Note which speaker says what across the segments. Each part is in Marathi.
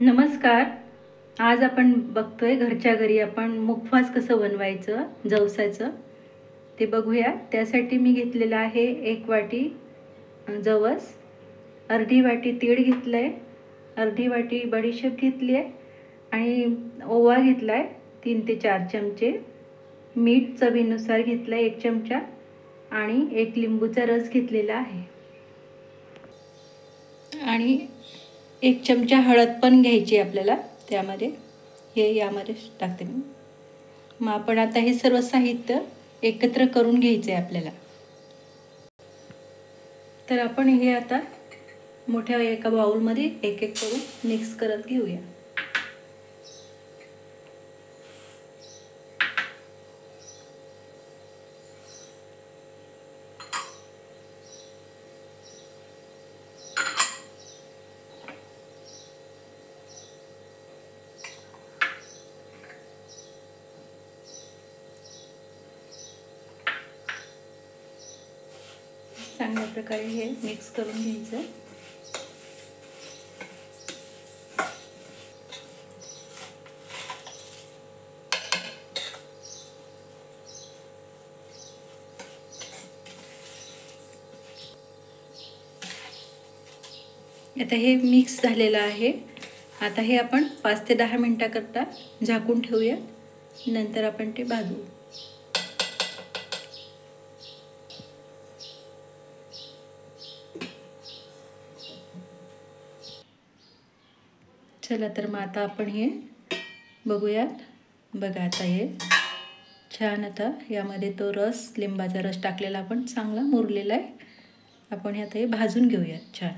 Speaker 1: नमस्कार. आज आपण बघतोय घरच्या घरी आपण मुखवास कसं बनवायचं जवसाचं ते बघूया. त्यासाठी मी घेतलेला आहे 1 वाटी जवस, अर्धी वाटी तीळ घेतलंय, अर्धी वाटी बडीशेप घेतली आहे आणि ओवा घेतलाय 3 ते 4 चमचे, मीठ चवीनुसार घेतलंय 1 चमचा आणि 1 लिंबूचा रस घेतलेला आहे आणि 1 चमचा हळद पण घ्यायची आपल्याला त्यामध्ये. हे यामध्ये टाकते मी. मग आपण आता हे सर्व साहित्य एकत्र करून घ्यायचे आहे आपल्याला. तर आपण हे आता मोठ्या एका बाउलमध्ये एक एक करून मिक्स करत घेऊया. चांगल्या प्रकारे हे मिक्स करून घ्यायचं. आता हे मिक्स झालेलं आहे. आता हे आपण 5 ते 10 मिनिटाकरता झाकून ठेवूया. नंतर आपण ते भाजू. चला तर मग आता आपण हे बघूयात. बघा आता हे छान, आता यामध्ये तो रस, लिंबाचा रस टाकलेला आपण चांगला मुरलेला आहे. आपण हे आता हे भाजून घेऊयात छान.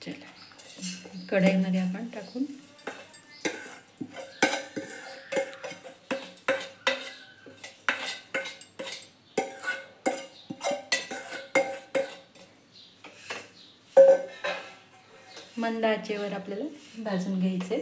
Speaker 1: चला कढईमध्ये आपण टाकून मंद आचेवर आपल्याला भाजून घ्यायचे.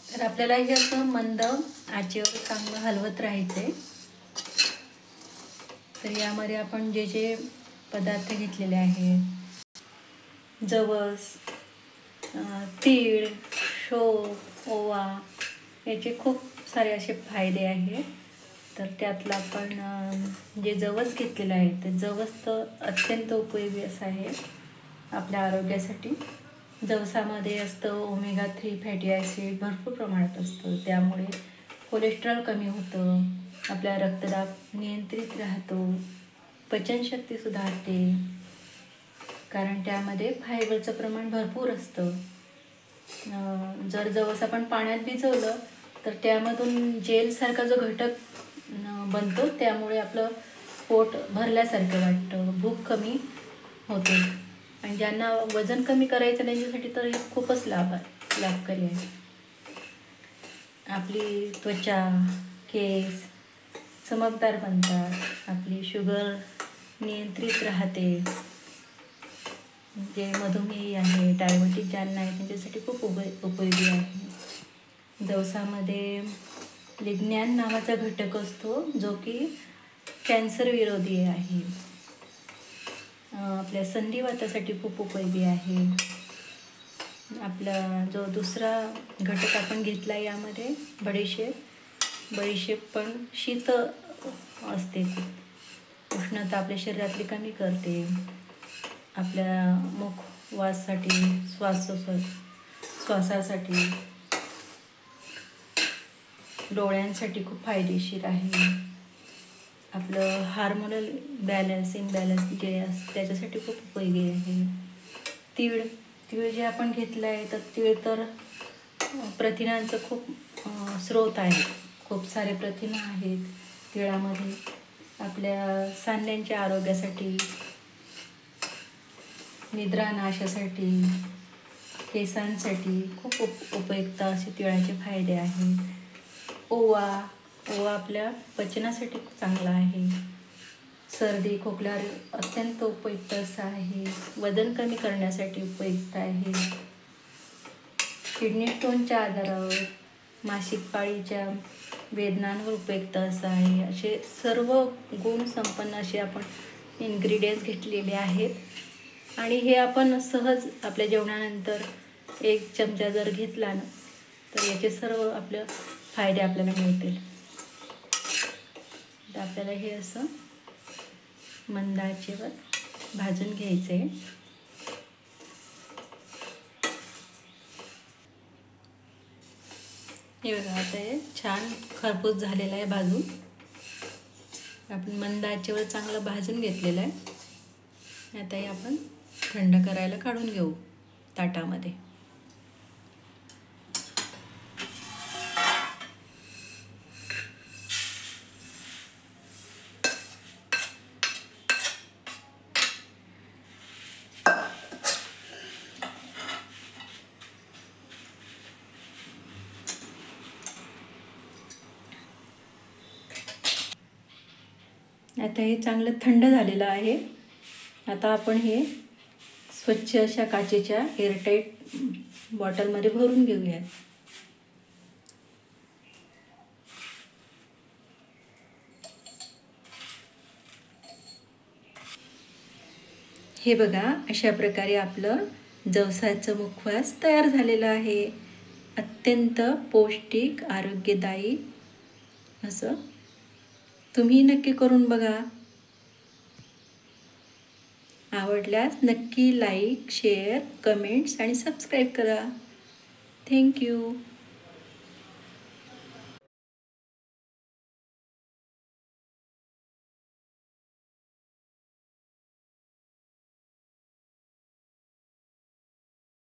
Speaker 1: तर आपल्याला हे असं मंद आचेवर चांगलं हलवत राहायचंय. तर यामध्ये आपण जे जे पदार्थ घेतलेले आहेत, जवस, तीळ, शोप, ओवा, याचे खूप सारे असे फायदे आहेत. तर त्यातलं आपण जे जवस घेतलेलं आहे ते जवस तर अत्यंत उपयोगी असं आहे आपल्या आरोग्यासाठी. जवसामध्ये असतं ओमेगा 3 फॅटी ॲसिड भरपूर प्रमाणात असतं. त्यामुळे कोलेस्ट्रॉल कमी होतं, आपला रक्तदाब नियंत्रित राहतो, पचनशक्ती सुधारते, कारण त्यामध्ये फायबरचं प्रमाण भरपूर असतं. जर जवस आपण पाण्यात भिजवलं तर त्यामधून जेलसारखा जो घटक बनतो, त्यामुळे आपलं पोट भरल्यासारखं वाटतं, भूक कमी होते. आणि ज्यांना वजन कमी करायचं त्यांच्यासाठी तर हे खूपच लाभकारी आहे. आपली त्वचा, केस चमकदार बनतात, आपली शुगर नियंत्रित राहते. जे मधुमेही आहे, डायबिटीज ज्यांना आहे त्यांच्यासाठी खूप उपयोगी आहे. जवसामध्ये लिग्नॅन नावाचा घटक असतो जो की कॅन्सर विरोधी आहे. आपल्या संधिवातासाठी खूप उपयोगी आहे. आपला जो दुसरा घटक आपण घेतला यामध्ये बडीशेप पण शीत असते, उष्णता आपल्या शरीरातली कमी करते. आपल्या मुखवासासाठी, श्वासासाठी, डोळ्यांसाठी खूप फायदेशीर आहे. आपलं हार्मोनल इम्बॅलन्स जे असतं त्याच्यासाठी खूप उपयोगी आहे. तीळ जे आपण घेतलं आहे तर तीळ तर प्रथिनांचं खूप स्रोत आहे. खूप सारे प्रथिनं आहेत तिळामध्ये. आपल्या सांध्यांच्या आरोग्यासाठी, निद्रानाशासाठी, केसांसाठी खूप उपयुक्त असे तिळाचे फायदे आहेत. ओवा आपल्या पचनासाठी चांगला आहे. सर्दी खोकल्यावर अत्यंत उपयुक्त असं आहे. वजन कमी करण्यासाठी उपयुक्त आहे. किडनी स्टोनच्या आजारावर, मासिक पाळीच्या वेदनांवर उपयुक्त असं आहे. असे सर्व गुण संपन्न असे आपण इन्ग्रेडियंट्स घेतलेले आहेत आणि हे आपण सहज आपल्या जेवणानंतर 1 चमचा जर घेतला ना तर याचे सर्व आपले फायदे आपल्याला मिळतील. तर आपल्याला हे असं मंद आचेवर भाजून घ्यायचं आहे. हे बघा, आता हे छान खरपूस झालेलं आहे भाजून. आपण मंद आचेवर चांगलं भाजून घेतलेलं आहे. आता हे आपण थंड करायला काढून घेऊ ताटामध्ये. आता हे चांगलं थंड झालेलं आहे. आता आपण हे स्वच्छ अशा काचेच्या एअरटाईट बॉटलमध्ये भरून घेऊया. हे बघा, अशा प्रकारे आपलं जवसाचं मुखवास तयार झालेलं आहे. अत्यंत पौष्टिक आरोग्यदायी असं तुम्ही नक्की करून बघा. आवडल्यास नक्की लाईक, शेअर, कमेंट्स आणि सबस्क्राईब करा. थँक्यू.